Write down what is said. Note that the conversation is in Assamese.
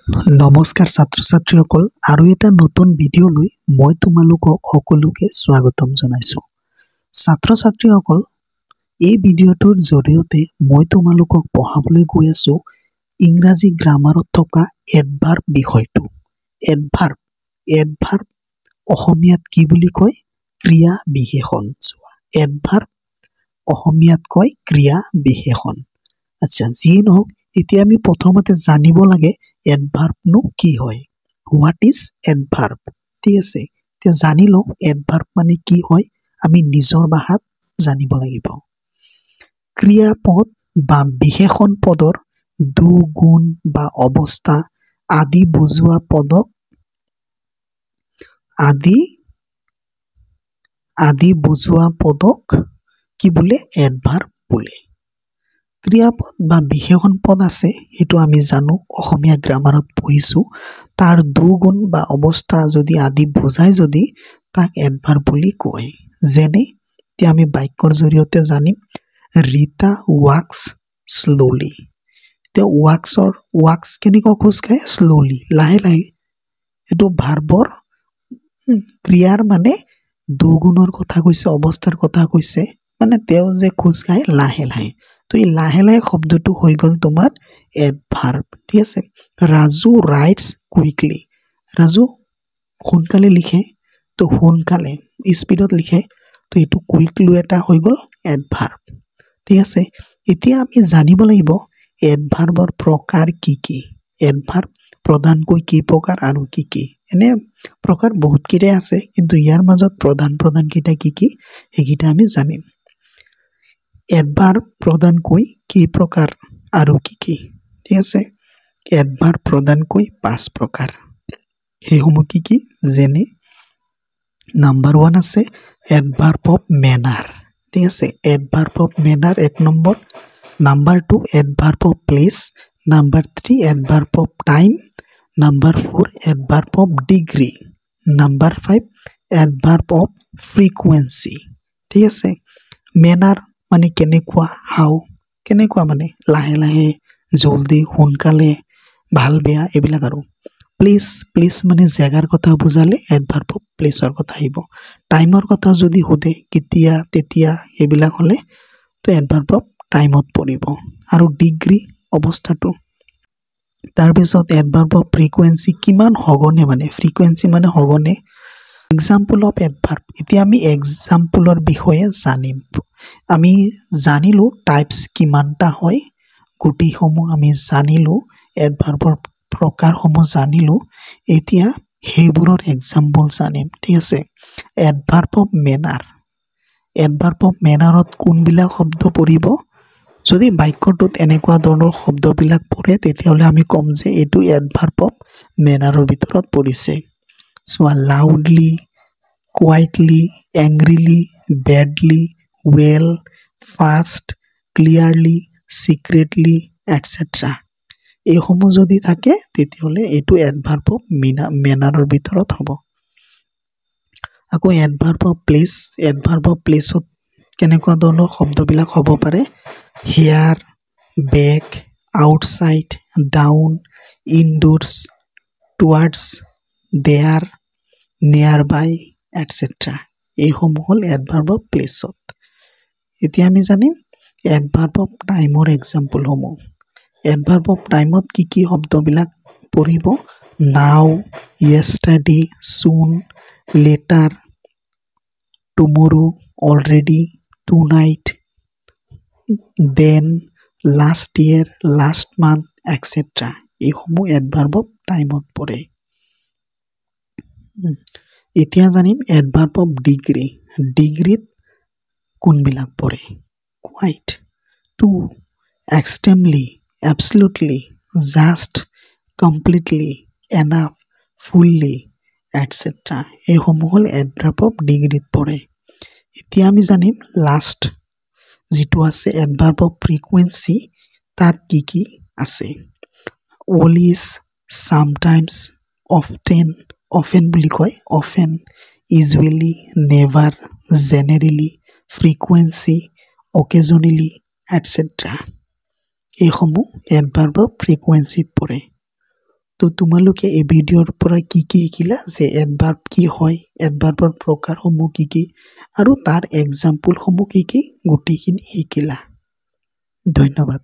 নমস্কাৰ ছাত্ৰ ছাত্ৰীসকল আৰু এটা নতুন ভিডিঅ'লৈ মই তোমালোকক সকলোকে স্বাগতম জনাইছো। ছাত্ৰ ছাত্ৰীসকল এই ভিডিঅ'টোৰ জৰিয়তে মই তোমালোকক পঢ়াবলৈ গৈ আছো ইংৰাজী গ্ৰামাৰত থকা এডভাৰ্ব বিষয়টো। এডভাৰ্ব অসমীয়াত কি বুলি কয়? ক্ৰিয়া বিশেষণ। এডভাৰ্ব অসমীয়াত কয় ক্ৰিয়া বিশেষণ। আচ্ছা, যিয়ে নহওক এতিয়া আমি প্ৰথমতে জানিব লাগে এডভাৰ্বনো কি হয়। What is adverb? ঠিক আছে, এতিয়া জানি লওঁ এডভাৰ্ব মানে কি হয়। আমি নিজৰ ভাষাত জানিব লাগিব। ক্ৰিয়াপদ বা বিশেষণ পদৰ দুগুণ বা অৱস্থা আদি বুজোৱা পদক কি বোলে? এডভাৰ্ব বোলে। ক্ৰিয়াপদ বা বিশেষণ পদ আছে, সেইটো আমি জানো, অসমীয়া গ্ৰামাৰত পঢ়িছো। তাৰ দুগুণ বা অৱস্থা যদি আদি বুজাই যদি তাক এডভাৰ্ব বুলি কয়। যেনে এতিয়া আমি বাক্যৰ জৰিয়তে জানিম ৰীতা ৱাক্স শ্ল'লি। এতিয়া ৱাক্স কেনেকুৱা খোজ খায়? শ্ল'লি, লাহে লাহে। এইটো ভাৰ্বৰ ক্ৰিয়াৰ মানে দুগুণৰ কথা কৈছে, অৱস্থাৰ কথা কৈছে, মানে তেওঁ যে খোজ খায় লাহে লাহে। তো এই লাহে লাহে শব্দটো হৈ গ'ল তোমাৰ এডভাৰ্ব। ঠিক আছে। Raju rights quickly. ৰাজু সোনকালে লিখে, তো সোনকালে স্পীডত লিখে, তো এইটো কুইকলি এটা হৈ গ'ল এডভাৰ্ব। ঠিক আছে। এতিয়া আমি জানিব লাগিব এডভাৰ্বৰ প্ৰকাৰ কি কি। এডভাৰ্ব প্ৰধানকৈ কি প্ৰকাৰ আৰু কি কি? এনে প্ৰকাৰ বহুতকেইটাই আছে, কিন্তু ইয়াৰ মাজত প্ৰধান কেইটা কি কি সেইকেইটা আমি জানিম। এডভাৰ্ব প্ৰধানকৈ কি প্ৰকাৰ আৰু কি কি? ঠিক আছে। এডভাৰ্ব প্ৰধানকৈ 5 প্ৰকাৰ। সেইসমূহ কি কি? যেনে নাম্বাৰ 1 আছে এডভাৰ্ব অফ মেনাৰ। ঠিক আছে, এডভাৰ্ব অফ মেনাৰ 1 নম্বৰ। Number 2 adverb of place. Number 3 adverb of time. Number 4 adverb of degree. Number 5 adverb of frequency. ঠিক আছে। মেনাৰ মানে কেনেকুৱা, হাও, কেনেকুৱা মানে লাহে লাহে, জল্দি, সোনকালে, ভাল বেয়া, এইবিলাক আৰু। প্লেচ মানে জেগাৰ কথা বুজালে এডভাৰ্ব অফ প্লেচৰ কথা আহিব। টাইমৰ কথা যদি সোধে কেতিয়া, তেতিয়া, এইবিলাক হ'লে তো এডভাৰ্ব অফ টাইমত পৰিব। আৰু ডিগ্ৰী অৱস্থাটো। তাৰপিছত এডভাৰ্ব অফ ফ্ৰিকুৱেঞ্চি, কিমান সঘনে, মানে ফ্ৰিকুৱেঞ্চি মানে সঘনে। এক্সাম্পল অফ এডভাৰ্ব, এতিয়া আমি এক্সাম্পলৰ বিষয়ে জানিম। আমি জানিলো টাইপছ কিমানটা হয়, গোটেইসমূহ আমি জানিলো, এডভাৰ্বৰ প্ৰকাৰসমূহ জানিলো। এতিয়া সেইবোৰৰ এক্সাম্পল জানিম। ঠিক আছে। Adverb of manner. এডভাৰ্ব অফ মেনাৰত কোনবিলাক শব্দ পৰিব? যদি বাক্যটোত এনেকুৱা ধৰণৰ শব্দবিলাক পৰে তেতিয়াহ'লে আমি ক'ম যে এইটো এডভাৰ্ব অফ মেনাৰৰ ভিতৰত পৰিছে। চোৱা, loudly, quietly, angrily, badly, well, fast, clearly, secretly, etcetera. এইসমূহ যদি থাকে তেতিয়াহ'লে এইটো এডভাৰ্ব অফ মেনাৰৰ ভিতৰত হ'ব। আকৌ adverb of place. Adverb of প্লেচত কেনেকুৱা ধৰণৰ শব্দবিলাক হ'ব পাৰে? Here, back, outside, down, indoors, towards, there, nearby, etcetera. এইসমূহ হ'ল এডভাৰ্ব অফ প্লেচত। এতিয়া আমি জানিম এডভাৰ্ব অফ টাইমৰ এক্সাম্পলসমূহ। এডভাৰ্ব অফ টাইমত কি কি শব্দবিলাক পৰিব? Now, yesterday, soon, later, tomorrow, already, tonight, then, last year, last month, etcetera. এইসমূহ এডভাৰ্ব অফ টাইমত পৰে। এতিয়া জানিম এডভাৰ্ব অফ ডিগ্ৰী। ডিগ্ৰীত কোনবিলাক পৰে? Quite, too, extremely, absolutely, just, completely, enough, fully, etcetera. এইসমূহ হ'ল এডভাৰ্ব অফ ডিগ্ৰীত পৰে। এতিয়া আমি জানিম লাষ্ট যিটো আছে এডভাৰ্ব অফ ফ্ৰিকুৱেঞ্চি, তাত কি কি আছে? অলৱেজ, চামটাইমছ, অফেন বুলি কয়, often, usually, never, generally, frequently, occasionally, etcetera. এইসমূহ এডভাৰ্ব অফ ফ্ৰিকুৱেঞ্চিত পৰে। তো তোমালোকে এই ভিডিঅ'ৰ পৰা কি শিকিলা যে এডভাৰ্ব কি হয়, এডভাৰ্বৰ প্ৰকাৰসমূহ কি আৰু তাৰ এক্সাম্পলসমূহ কি গোটেইখিনি শিকিলা। ধন্যবাদ।